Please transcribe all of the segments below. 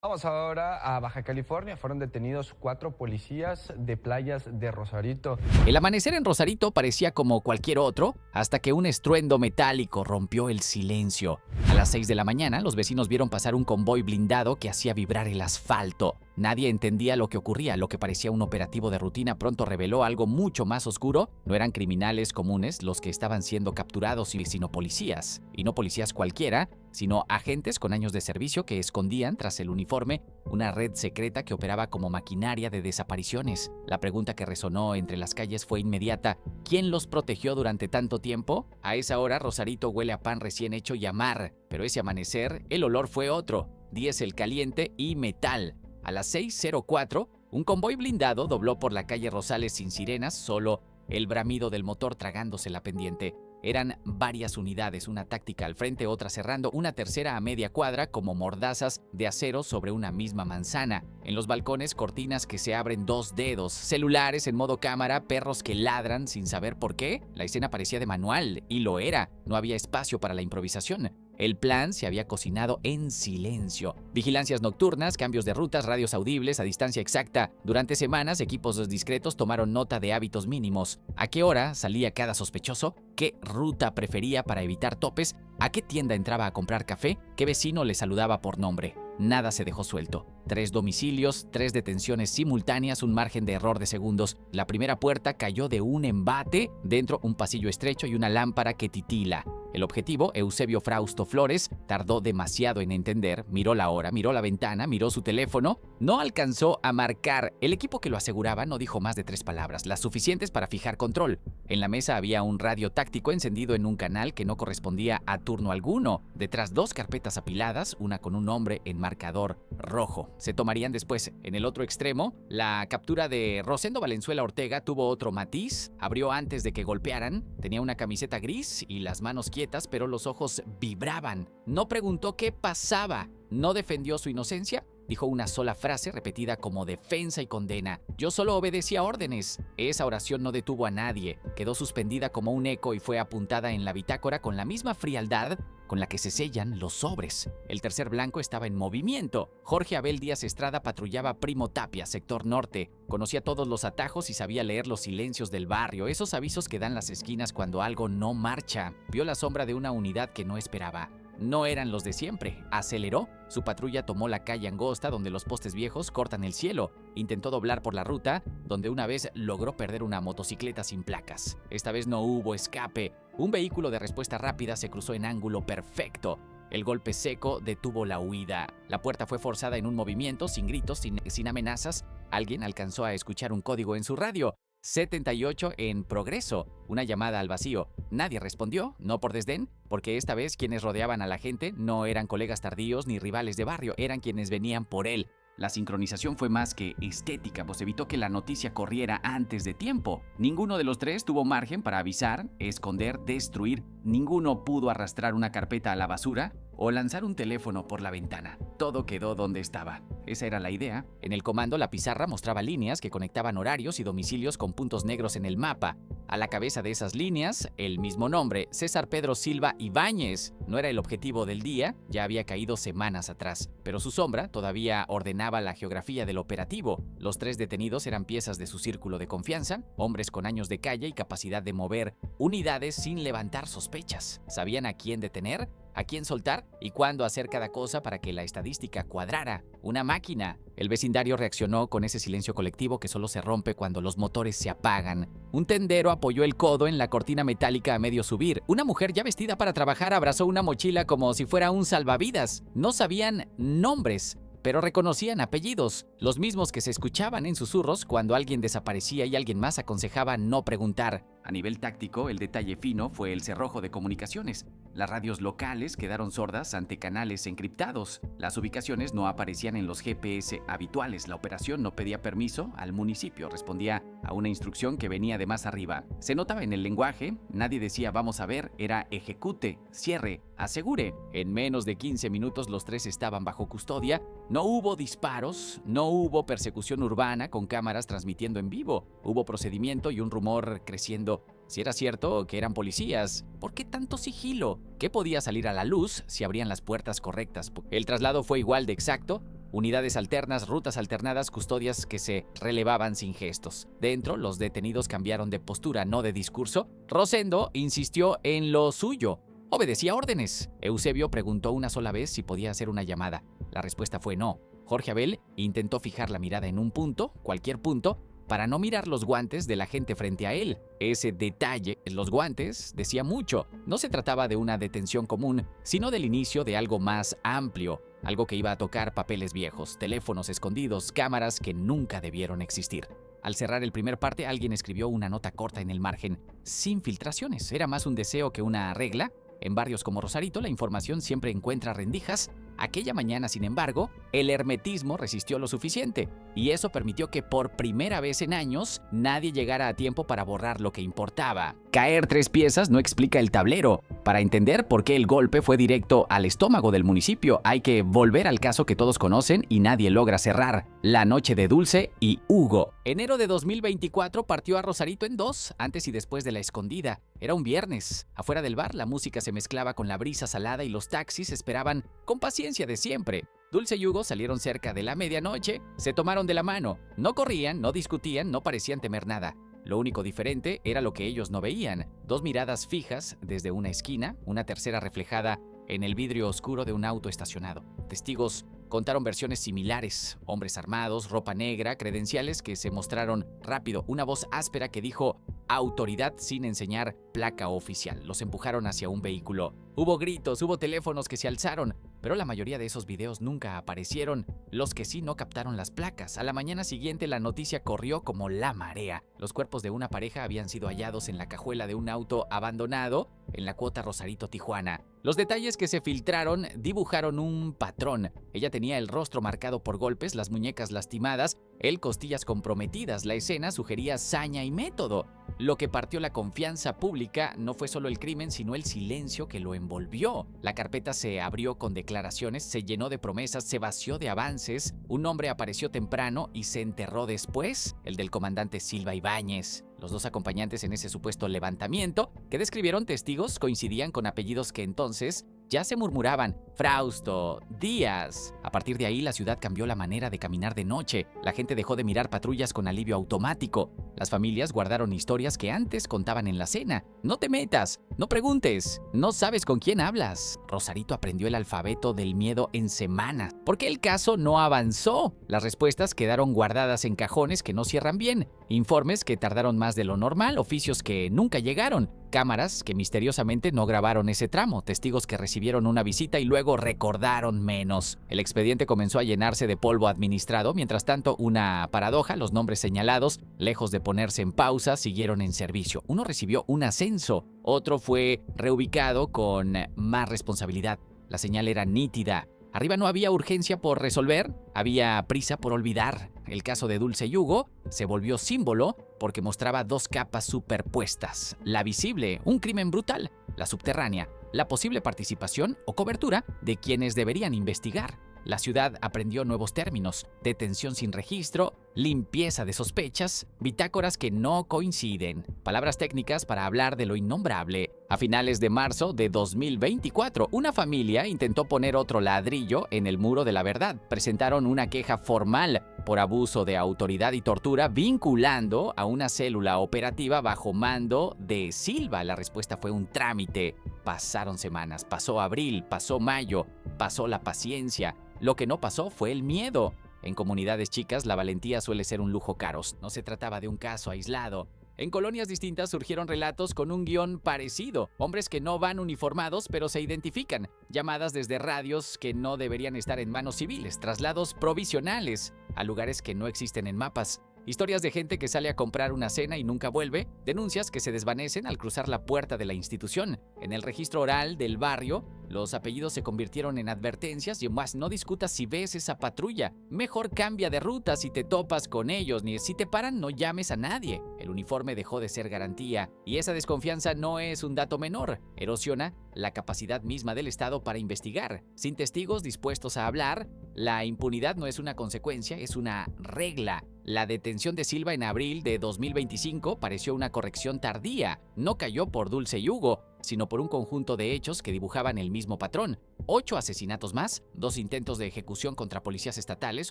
Vamos ahora a Baja California. Fueron detenidos 4 policías de playas de Rosarito. El amanecer en Rosarito parecía como cualquier otro, hasta que un estruendo metálico rompió el silencio. A las 6 de la mañana, los vecinos vieron pasar un convoy blindado que hacía vibrar el asfalto. Nadie entendía lo que ocurría. Lo que parecía un operativo de rutina pronto reveló algo mucho más oscuro. No eran criminales comunes los que estaban siendo capturados, sino policías. Y no policías cualquiera, sino agentes con años de servicio que escondían tras el uniforme una red secreta que operaba como maquinaria de desapariciones. La pregunta que resonó entre las calles fue inmediata: ¿quién los protegió durante tanto tiempo? A esa hora, Rosarito huele a pan recién hecho y a mar, pero ese amanecer, el olor fue otro: diésel caliente y metal. A las 6:04, un convoy blindado dobló por la calle Rosales sin sirenas, solo el bramido del motor tragándose la pendiente. Eran varias unidades, una táctica al frente, otra cerrando, una tercera a media cuadra como mordazas de acero sobre una misma manzana. En los balcones, cortinas que se abren 2 dedos, celulares en modo cámara, perros que ladran sin saber por qué. La escena parecía de manual, y lo era. No había espacio para la improvisación. El plan se había cocinado en silencio. Vigilancias nocturnas, cambios de rutas, radios audibles a distancia exacta. Durante semanas, equipos discretos tomaron nota de hábitos mínimos. ¿A qué hora salía cada sospechoso? ¿Qué ruta prefería para evitar topes? ¿A qué tienda entraba a comprar café? ¿Qué vecino le saludaba por nombre? Nada se dejó suelto. 3 domicilios, 3 detenciones simultáneas, un margen de error de segundos. La primera puerta cayó de un embate, dentro un pasillo estrecho y una lámpara que titila. El objetivo, Eusebio Frausto Flores, tardó demasiado en entender. Miró la hora, miró la ventana, miró su teléfono. No alcanzó a marcar. El equipo que lo aseguraba no dijo más de 3 palabras, las suficientes para fijar control. En la mesa había un radio táctico encendido en un canal que no correspondía a turno alguno. Detrás 2 carpetas apiladas, una con un nombre en marcador rojo. Se tomarían después. En el otro extremo, la captura de Rosendo Valenzuela Ortega tuvo otro matiz. Abrió antes de que golpearan. Tenía una camiseta gris y las manos quietas, pero los ojos vibraban. No preguntó qué pasaba. No defendió su inocencia. Dijo una sola frase repetida como defensa y condena: yo solo obedecía órdenes. Esa oración no detuvo a nadie. Quedó suspendida como un eco y fue apuntada en la bitácora con la misma frialdad con la que se sellan los sobres. El tercer blanco estaba en movimiento. Jorge Abel Díaz Estrada patrullaba Primo Tapia, sector norte. Conocía todos los atajos y sabía leer los silencios del barrio, esos avisos que dan las esquinas cuando algo no marcha. Vio la sombra de una unidad que no esperaba. No eran los de siempre. Aceleró. Su patrulla tomó la calle angosta donde los postes viejos cortan el cielo. Intentó doblar por la ruta, donde una vez logró perder una motocicleta sin placas. Esta vez no hubo escape. Un vehículo de respuesta rápida se cruzó en ángulo perfecto. El golpe seco detuvo la huida. La puerta fue forzada en un movimiento, sin gritos, sin amenazas. Alguien alcanzó a escuchar un código en su radio: 78 en progreso, una llamada al vacío. Nadie respondió, no por desdén, porque esta vez quienes rodeaban a la gente no eran colegas tardíos ni rivales de barrio, eran quienes venían por él. La sincronización fue más que estética, pues evitó que la noticia corriera antes de tiempo. Ninguno de los 3 tuvo margen para avisar, esconder, destruir. Ninguno pudo arrastrar una carpeta a la basura o lanzar un teléfono por la ventana. Todo quedó donde estaba. Esa era la idea. En el comando, la pizarra mostraba líneas que conectaban horarios y domicilios con puntos negros en el mapa. A la cabeza de esas líneas, el mismo nombre: César Pedro Silva Ibáñez. No era el objetivo del día, ya había caído semanas atrás, pero su sombra todavía ordenaba la geografía del operativo. Los 3 detenidos eran piezas de su círculo de confianza, hombres con años de calle y capacidad de mover unidades sin levantar sospechas. Sabían a quién detener, a quién soltar y cuándo hacer cada cosa para que la estadística cuadrara. Una máquina. El vecindario reaccionó con ese silencio colectivo que solo se rompe cuando los motores se apagan. Un tendero apoyó el codo en la cortina metálica a medio subir. Una mujer ya vestida para trabajar abrazó una mochila como si fuera un salvavidas. No sabían nombres, pero reconocían apellidos, los mismos que se escuchaban en susurros cuando alguien desaparecía y alguien más aconsejaba no preguntar. A nivel táctico, el detalle fino fue el cerrojo de comunicaciones. Las radios locales quedaron sordas ante canales encriptados. Las ubicaciones no aparecían en los GPS habituales. La operación no pedía permiso al municipio, respondía a una instrucción que venía de más arriba. Se notaba en el lenguaje, nadie decía vamos a ver, era ejecute, cierre, asegure. En menos de 15 minutos los 3 estaban bajo custodia. No hubo disparos, no hubo persecución urbana con cámaras transmitiendo en vivo. Hubo procedimiento y un rumor creciendo. Si era cierto que eran policías, ¿por qué tanto sigilo? ¿Qué podía salir a la luz si abrían las puertas correctas? El traslado fue igual de exacto. Unidades alternas, rutas alternadas, custodias que se relevaban sin gestos. Dentro, los detenidos cambiaron de postura, no de discurso. Rosendo insistió en lo suyo. Obedecía órdenes. Eusebio preguntó una sola vez si podía hacer una llamada. La respuesta fue no. Jorge Abel intentó fijar la mirada en un punto, cualquier punto, para no mirar los guantes de la gente frente a él. Ese detalle, los guantes, decía mucho. No se trataba de una detención común, sino del inicio de algo más amplio, algo que iba a tocar papeles viejos, teléfonos escondidos, cámaras que nunca debieron existir. Al cerrar el primer parte, alguien escribió una nota corta en el margen, sin filtraciones. Era más un deseo que una regla. En barrios como Rosarito, la información siempre encuentra rendijas. Aquella mañana, sin embargo, el hermetismo resistió lo suficiente, y eso permitió que por primera vez en años nadie llegara a tiempo para borrar lo que importaba. Caer 3 piezas no explica el tablero. Para entender por qué el golpe fue directo al estómago del municipio, hay que volver al caso que todos conocen y nadie logra cerrar: la noche de Dulce y Hugo. Enero de 2024 partió a Rosarito en 2, antes y después de la escondida. Era un viernes. Afuera del bar, la música se mezclaba con la brisa salada y los taxis esperaban con paciencia de siempre. Dulce y Hugo salieron cerca de la medianoche, se tomaron de la mano. No corrían, no discutían, no parecían temer nada. Lo único diferente era lo que ellos no veían: 2 miradas fijas desde una esquina, una tercera reflejada en el vidrio oscuro de un auto estacionado. Testigos contaron versiones similares: hombres armados, ropa negra, credenciales que se mostraron rápido, una voz áspera que dijo autoridad sin enseñar placa oficial. Los empujaron hacia un vehículo. Hubo gritos, hubo teléfonos que se alzaron, pero la mayoría de esos videos nunca aparecieron. Los que sí no captaron las placas. A la mañana siguiente la noticia corrió como la marea. Los cuerpos de una pareja habían sido hallados en la cajuela de un auto abandonado en la cuota Rosarito-Tijuana. Los detalles que se filtraron dibujaron un patrón. Ella tenía el rostro marcado por golpes, las muñecas lastimadas, él costillas comprometidas. La escena sugería saña y método. Lo que partió la confianza pública no fue solo el crimen, sino el silencio que lo envolvió. La carpeta se abrió con declaraciones, se llenó de promesas, se vació de avances. Un hombre apareció temprano y se enterró después: el del comandante Silva Ibáñez. Los 2 acompañantes en ese supuesto levantamiento, que describieron testigos, coincidían con apellidos que entonces ya se murmuraban: Frausto, Díaz. A partir de ahí, la ciudad cambió la manera de caminar de noche. La gente dejó de mirar patrullas con alivio automático. Las familias guardaron historias que antes contaban en la cena. No te metas, no preguntes, no sabes con quién hablas. Rosarito aprendió el alfabeto del miedo en semanas. ¿Por qué el caso no avanzó? Las respuestas quedaron guardadas en cajones que no cierran bien, informes que tardaron más de lo normal, oficios que nunca llegaron, cámaras que misteriosamente no grabaron ese tramo, testigos que recibieron una visita y luego recordaron menos. El expediente comenzó a llenarse de polvo administrado. Mientras tanto, una paradoja: los nombres señalados, lejos de ponerse en pausa, siguieron en servicio. Uno recibió un ascenso, otro fue reubicado con más responsabilidad. La señal era nítida. Arriba no había urgencia por resolver, había prisa por olvidar. El caso de Dulce y Hugo se volvió símbolo porque mostraba 2 capas superpuestas: la visible, un crimen brutal; la subterránea, la posible participación o cobertura de quienes deberían investigar. La ciudad aprendió nuevos términos: detención sin registro, limpieza de sospechas, bitácoras que no coinciden, palabras técnicas para hablar de lo innombrable. A finales de marzo de 2024, una familia intentó poner otro ladrillo en el muro de la verdad. Presentaron una queja formal por abuso de autoridad y tortura, vinculando a una célula operativa bajo mando de Silva. La respuesta fue un trámite. Pasaron semanas, pasó abril, pasó mayo, pasó la paciencia. Lo que no pasó fue el miedo. En comunidades chicas, la valentía suele ser un lujo caro. No se trataba de un caso aislado. En colonias distintas surgieron relatos con un guión parecido: hombres que no van uniformados pero se identifican, llamadas desde radios que no deberían estar en manos civiles, traslados provisionales a lugares que no existen en mapas, historias de gente que sale a comprar una cena y nunca vuelve, denuncias que se desvanecen al cruzar la puerta de la institución. En el registro oral del barrio, los apellidos se convirtieron en advertencias: y más no discutas si ves esa patrulla, mejor cambia de ruta si te topas con ellos, ni si te paran no llames a nadie. El uniforme dejó de ser garantía, y esa desconfianza no es un dato menor. Erosiona la capacidad misma del Estado para investigar. Sin testigos dispuestos a hablar, la impunidad no es una consecuencia, es una regla. La detención de Silva en abril de 2025 pareció una corrección tardía. No cayó por Dulce y Hugo, sino por un conjunto de hechos que dibujaban el mismo patrón. 8 asesinatos más, 2 intentos de ejecución contra policías estatales,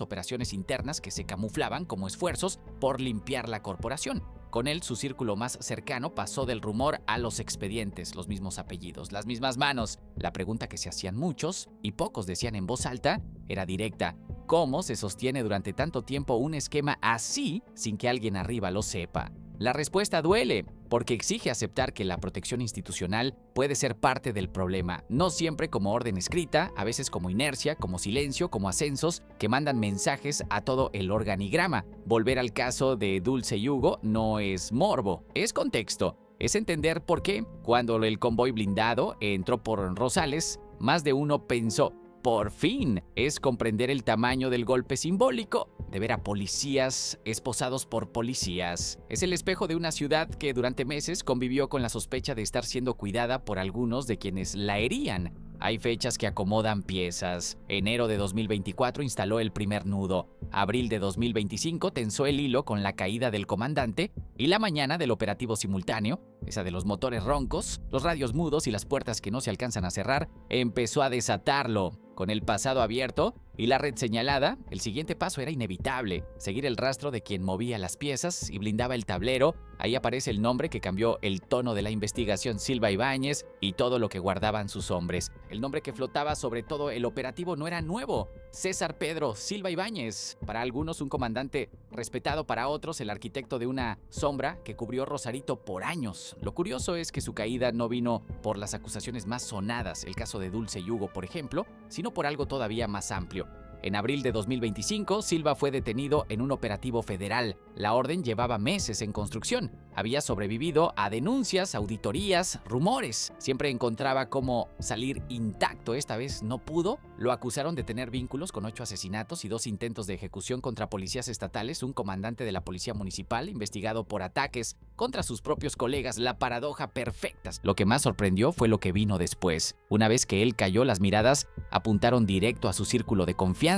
operaciones internas que se camuflaban como esfuerzos por limpiar la corporación. Con él, su círculo más cercano pasó del rumor a los expedientes, los mismos apellidos, las mismas manos. La pregunta que se hacían muchos, y pocos decían en voz alta, era directa. ¿Cómo se sostiene durante tanto tiempo un esquema así sin que alguien arriba lo sepa? La respuesta duele, porque exige aceptar que la protección institucional puede ser parte del problema, no siempre como orden escrita, a veces como inercia, como silencio, como ascensos que mandan mensajes a todo el organigrama. Volver al caso de Dulce y Hugo no es morbo, es contexto. Es entender por qué, cuando el convoy blindado entró por Rosales, más de uno pensó: por fin, es comprender el tamaño del golpe simbólico de ver a policías esposados por policías. Es el espejo de una ciudad que durante meses convivió con la sospecha de estar siendo cuidada por algunos de quienes la herían. Hay fechas que acomodan piezas. Enero de 2024 instaló el primer nudo. Abril de 2025 tensó el hilo con la caída del comandante y la mañana del operativo simultáneo, esa de los motores roncos, los radios mudos y las puertas que no se alcanzan a cerrar, empezó a desatarlo. Con el pasado abierto y la red señalada, el siguiente paso era inevitable: seguir el rastro de quien movía las piezas y blindaba el tablero. Ahí aparece el nombre que cambió el tono de la investigación: Silva Ibáñez, y todo lo que guardaban sus hombres. El nombre que flotaba sobre todo el operativo no era nuevo: César Pedro Silva Ibáñez. Para algunos un comandante respetado, para otros el arquitecto de una sombra que cubrió Rosarito por años. Lo curioso es que su caída no vino por las acusaciones más sonadas, el caso de Dulce y Hugo, por ejemplo, sino por algo todavía más amplio. En abril de 2025, Silva fue detenido en un operativo federal. La orden llevaba meses en construcción. Había sobrevivido a denuncias, auditorías, rumores. Siempre encontraba cómo salir intacto. Esta vez no pudo. Lo acusaron de tener vínculos con 8 asesinatos y 2 intentos de ejecución contra policías estatales, un comandante de la policía municipal investigado por ataques contra sus propios colegas. La paradoja perfecta. Lo que más sorprendió fue lo que vino después. Una vez que él cayó, las miradas apuntaron directo a su círculo de confianza: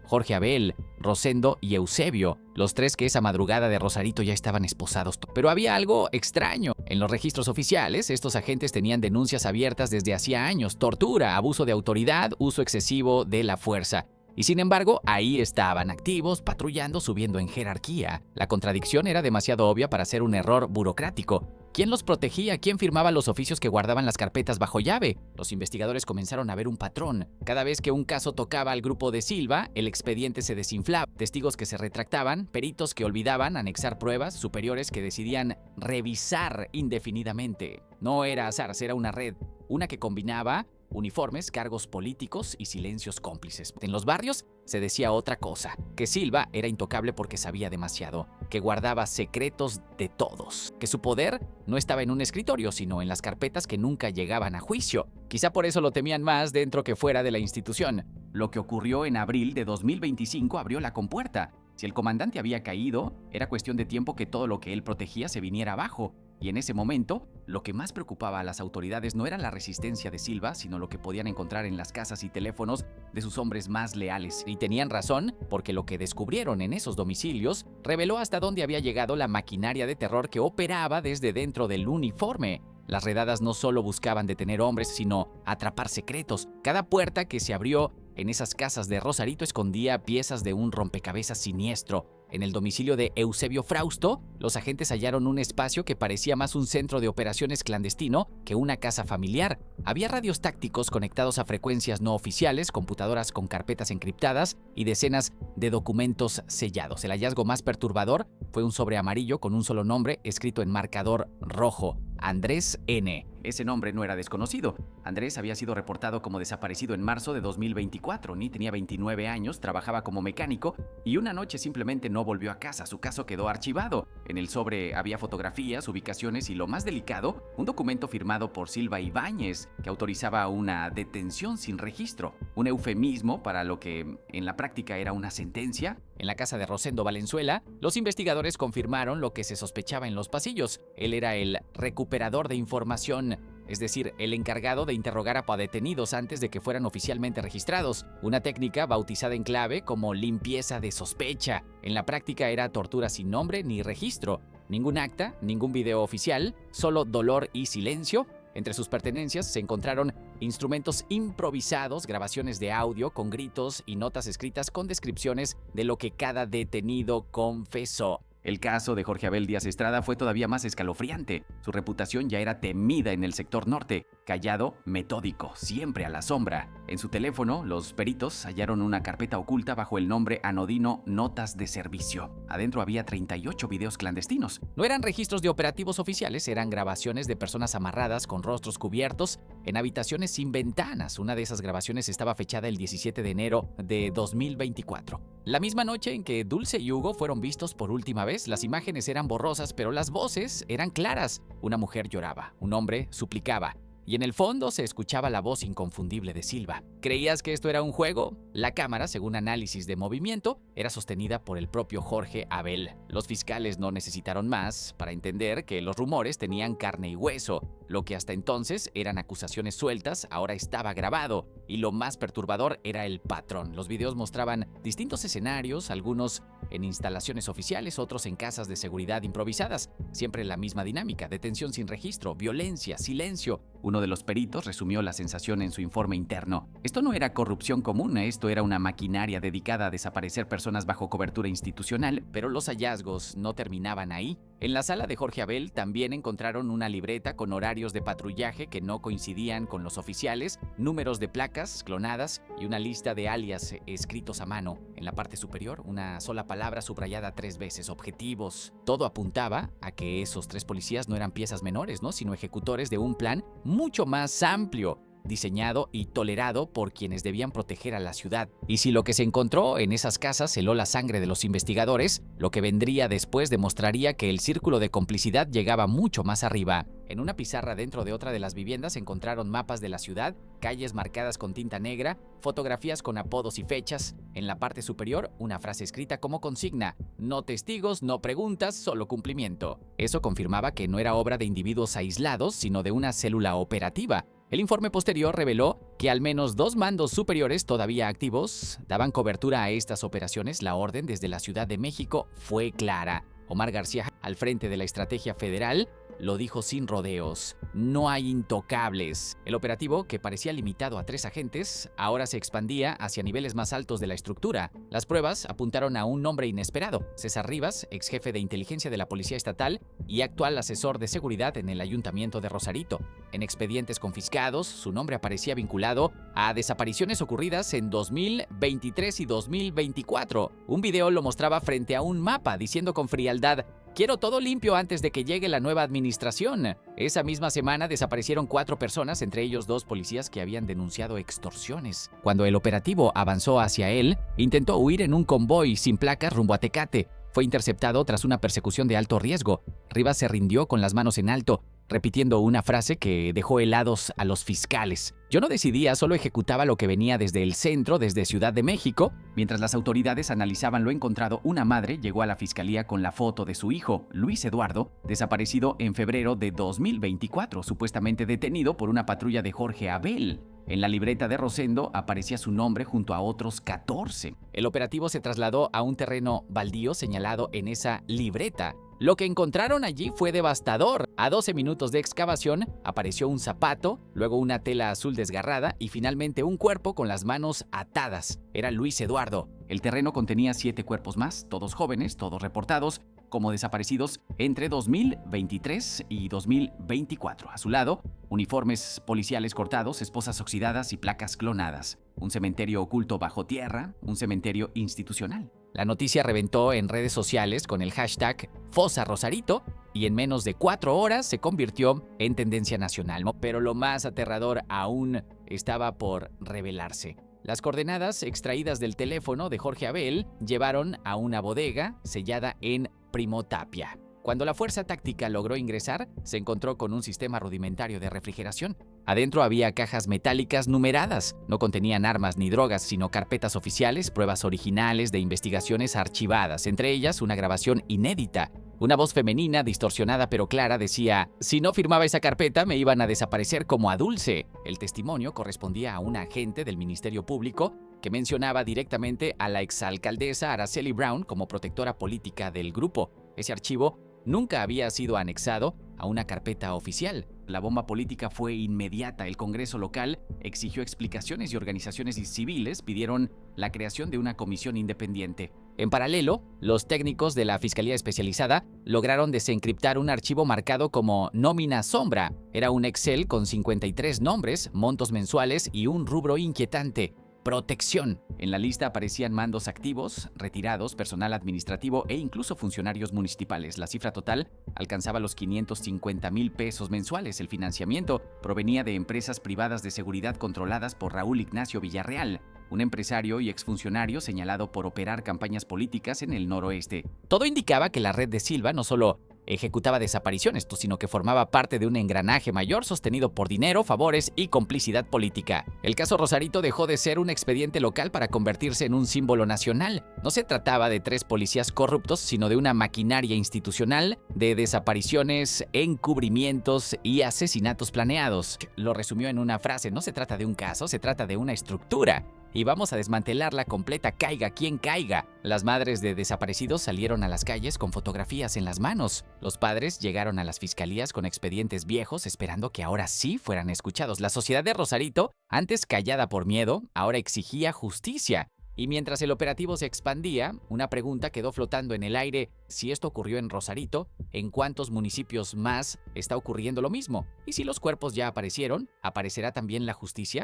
Jorge Abel, Rosendo y Eusebio, los 3 que esa madrugada de Rosarito ya estaban esposados. Pero había algo extraño. En los registros oficiales, estos agentes tenían denuncias abiertas desde hacía años: tortura, abuso de autoridad, uso excesivo de la fuerza. Y sin embargo, ahí estaban, activos, patrullando, subiendo en jerarquía. La contradicción era demasiado obvia para ser un error burocrático. ¿Quién los protegía? ¿Quién firmaba los oficios que guardaban las carpetas bajo llave? Los investigadores comenzaron a ver un patrón. Cada vez que un caso tocaba al grupo de Silva, el expediente se desinflaba. Testigos que se retractaban, peritos que olvidaban anexar pruebas, superiores que decidían revisar indefinidamente. No era azar, era una red, una que combinaba uniformes, cargos políticos y silencios cómplices. En los barrios se decía otra cosa: que Silva era intocable porque sabía demasiado, que guardaba secretos de todos, que su poder no estaba en un escritorio, sino en las carpetas que nunca llegaban a juicio. Quizá por eso lo temían más dentro que fuera de la institución. Lo que ocurrió en abril de 2025 abrió la compuerta. Si el comandante había caído, era cuestión de tiempo que todo lo que él protegía se viniera abajo. Y en ese momento, lo que más preocupaba a las autoridades no era la resistencia de Silva, sino lo que podían encontrar en las casas y teléfonos de sus hombres más leales. Y tenían razón, porque lo que descubrieron en esos domicilios reveló hasta dónde había llegado la maquinaria de terror que operaba desde dentro del uniforme. Las redadas no solo buscaban detener hombres, sino atrapar secretos. Cada puerta que se abrió en esas casas de Rosarito escondía piezas de un rompecabezas siniestro. En el domicilio de Eusebio Frausto, los agentes hallaron un espacio que parecía más un centro de operaciones clandestino que una casa familiar. Había radios tácticos conectados a frecuencias no oficiales, computadoras con carpetas encriptadas y decenas de documentos sellados. El hallazgo más perturbador fue un sobre amarillo con un solo nombre escrito en marcador rojo: Andrés N. Ese nombre no era desconocido. Andrés había sido reportado como desaparecido en marzo de 2024. Ni tenía 29 años, trabajaba como mecánico y una noche simplemente no volvió a casa. Su caso quedó archivado. En el sobre había fotografías, ubicaciones y, lo más delicado, un documento firmado por Silva Ibáñez que autorizaba una detención sin registro. Un eufemismo para lo que en la práctica era una sentencia. En la casa de Rosendo Valenzuela, los investigadores confirmaron lo que se sospechaba en los pasillos. Él era el recuperador de información es decir, el encargado de interrogar a detenidos antes de que fueran oficialmente registrados, una técnica bautizada en clave como limpieza de sospecha. En la práctica era tortura sin nombre ni registro, ningún acta, ningún video oficial, solo dolor y silencio. Entre sus pertenencias se encontraron instrumentos improvisados, grabaciones de audio con gritos y notas escritas con descripciones de lo que cada detenido confesó. El caso de Jorge Abel Díaz Estrada fue todavía más escalofriante. Su reputación ya era temida en el sector norte. Callado, metódico, siempre a la sombra. En su teléfono, los peritos hallaron una carpeta oculta bajo el nombre anodino Notas de Servicio. Adentro había 38 videos clandestinos. No eran registros de operativos oficiales, eran grabaciones de personas amarradas con rostros cubiertos en habitaciones sin ventanas. Una de esas grabaciones estaba fechada el 17 de enero de 2024. La misma noche en que Dulce y Hugo fueron vistos por última vez, las imágenes eran borrosas, pero las voces eran claras. Una mujer lloraba, un hombre suplicaba, y en el fondo se escuchaba la voz inconfundible de Silva. ¿Creías que esto era un juego? La cámara, según análisis de movimiento, era sostenida por el propio Jorge Abel. Los fiscales no necesitaron más para entender que los rumores tenían carne y hueso. Lo que hasta entonces eran acusaciones sueltas, ahora estaba grabado. Y lo más perturbador era el patrón. Los videos mostraban distintos escenarios, algunos en instalaciones oficiales, otros en casas de seguridad improvisadas. Siempre la misma dinámica: detención sin registro, violencia, silencio. Uno de los peritos resumió la sensación en su informe interno. Esto no era corrupción común, esto era una maquinaria dedicada a desaparecer personas bajo cobertura institucional, pero los hallazgos no terminaban ahí. En la sala de Jorge Abel también encontraron una libreta con horarios de patrullaje que no coincidían con los oficiales, números de placas clonadas y una lista de alias escritos a mano. En la parte superior, una sola palabra subrayada 3 veces: objetivos. Todo apuntaba a que esos 3 policías no eran piezas menores, sino ejecutores de un plan mucho más amplio, diseñado y tolerado por quienes debían proteger a la ciudad. Y si lo que se encontró en esas casas heló la sangre de los investigadores, lo que vendría después demostraría que el círculo de complicidad llegaba mucho más arriba. En una pizarra dentro de otra de las viviendas encontraron mapas de la ciudad, calles marcadas con tinta negra, fotografías con apodos y fechas. En la parte superior, una frase escrita como consigna: no testigos, no preguntas, solo cumplimiento. Eso confirmaba que no era obra de individuos aislados, sino de una célula operativa. El informe posterior reveló que al menos 2 mandos superiores todavía activos daban cobertura a estas operaciones. La orden desde la Ciudad de México fue clara. Omar García, al frente de la estrategia federal, lo dijo sin rodeos: no hay intocables. El operativo, que parecía limitado a 3 agentes, ahora se expandía hacia niveles más altos de la estructura. Las pruebas apuntaron a un nombre inesperado: César Rivas, ex jefe de inteligencia de la Policía Estatal y actual asesor de seguridad en el Ayuntamiento de Rosarito. En expedientes confiscados, su nombre aparecía vinculado a desapariciones ocurridas en 2023 y 2024. Un video lo mostraba frente a un mapa, diciendo con frialdad: quiero todo limpio antes de que llegue la nueva administración. Esa misma semana desaparecieron 4 personas, entre ellos 2 policías que habían denunciado extorsiones. Cuando el operativo avanzó hacia él, intentó huir en un convoy sin placas rumbo a Tecate. Fue interceptado tras una persecución de alto riesgo. Rivas se rindió con las manos en alto, repitiendo una frase que dejó helados a los fiscales: yo no decidía, solo ejecutaba lo que venía desde el centro, desde Ciudad de México. Mientras las autoridades analizaban lo encontrado, una madre llegó a la fiscalía con la foto de su hijo, Luis Eduardo, desaparecido en febrero de 2024, supuestamente detenido por una patrulla de Jorge Abel. En la libreta de Rosendo aparecía su nombre junto a otros 14. El operativo se trasladó a un terreno baldío señalado en esa libreta. Lo que encontraron allí fue devastador. A 12 minutos de excavación apareció un zapato, luego una tela azul desgarrada y finalmente un cuerpo con las manos atadas. Era Luis Eduardo. El terreno contenía 7 cuerpos más, todos jóvenes, todos reportados como desaparecidos entre 2023 y 2024. A su lado, uniformes policiales cortados, esposas oxidadas y placas clonadas. Un cementerio oculto bajo tierra, un cementerio institucional. La noticia reventó en redes sociales con el hashtag Fosa Rosarito y en menos de 4 horas se convirtió en tendencia nacional. Pero lo más aterrador aún estaba por revelarse. Las coordenadas extraídas del teléfono de Jorge Abel llevaron a una bodega sellada en Primo Tapia. Cuando la fuerza táctica logró ingresar, se encontró con un sistema rudimentario de refrigeración. Adentro había cajas metálicas numeradas. No contenían armas ni drogas, sino carpetas oficiales, pruebas originales de investigaciones archivadas, entre ellas una grabación inédita, Una voz femenina, distorsionada pero clara, decía: si no firmaba esa carpeta me iban a desaparecer como a Dulce. El testimonio correspondía a un agente del Ministerio Público que mencionaba directamente a la exalcaldesa Araceli Brown como protectora política del grupo. Ese archivo nunca había sido anexado a una carpeta oficial. La bomba política fue inmediata. El Congreso local exigió explicaciones y organizaciones civiles pidieron la creación de una comisión independiente. En paralelo, los técnicos de la Fiscalía Especializada lograron desencriptar un archivo marcado como nómina sombra. Era un Excel con 53 nombres, montos mensuales y un rubro inquietante: protección. En la lista aparecían mandos activos, retirados, personal administrativo e incluso funcionarios municipales. La cifra total alcanzaba los 550,000 pesos mensuales. El financiamiento provenía de empresas privadas de seguridad controladas por Raúl Ignacio Villarreal, un empresario y exfuncionario señalado por operar campañas políticas en el noroeste. Todo indicaba que la red de Silva no solo ejecutaba desapariciones, sino que formaba parte de un engranaje mayor sostenido por dinero, favores y complicidad política. El caso Rosarito dejó de ser un expediente local para convertirse en un símbolo nacional. No se trataba de 3 policías corruptos, sino de una maquinaria institucional de desapariciones, encubrimientos y asesinatos planeados. Lo resumió en una frase: no se trata de un caso, se trata de una estructura. Y vamos a desmantelarla completa, caiga quien caiga. Las madres de desaparecidos salieron a las calles con fotografías en las manos. Los padres llegaron a las fiscalías con expedientes viejos, esperando que ahora sí fueran escuchados. La sociedad de Rosarito, antes callada por miedo, ahora exigía justicia. Y mientras el operativo se expandía, una pregunta quedó flotando en el aire: si esto ocurrió en Rosarito, ¿en cuántos municipios más está ocurriendo lo mismo? Y si los cuerpos ya aparecieron, ¿aparecerá también la justicia?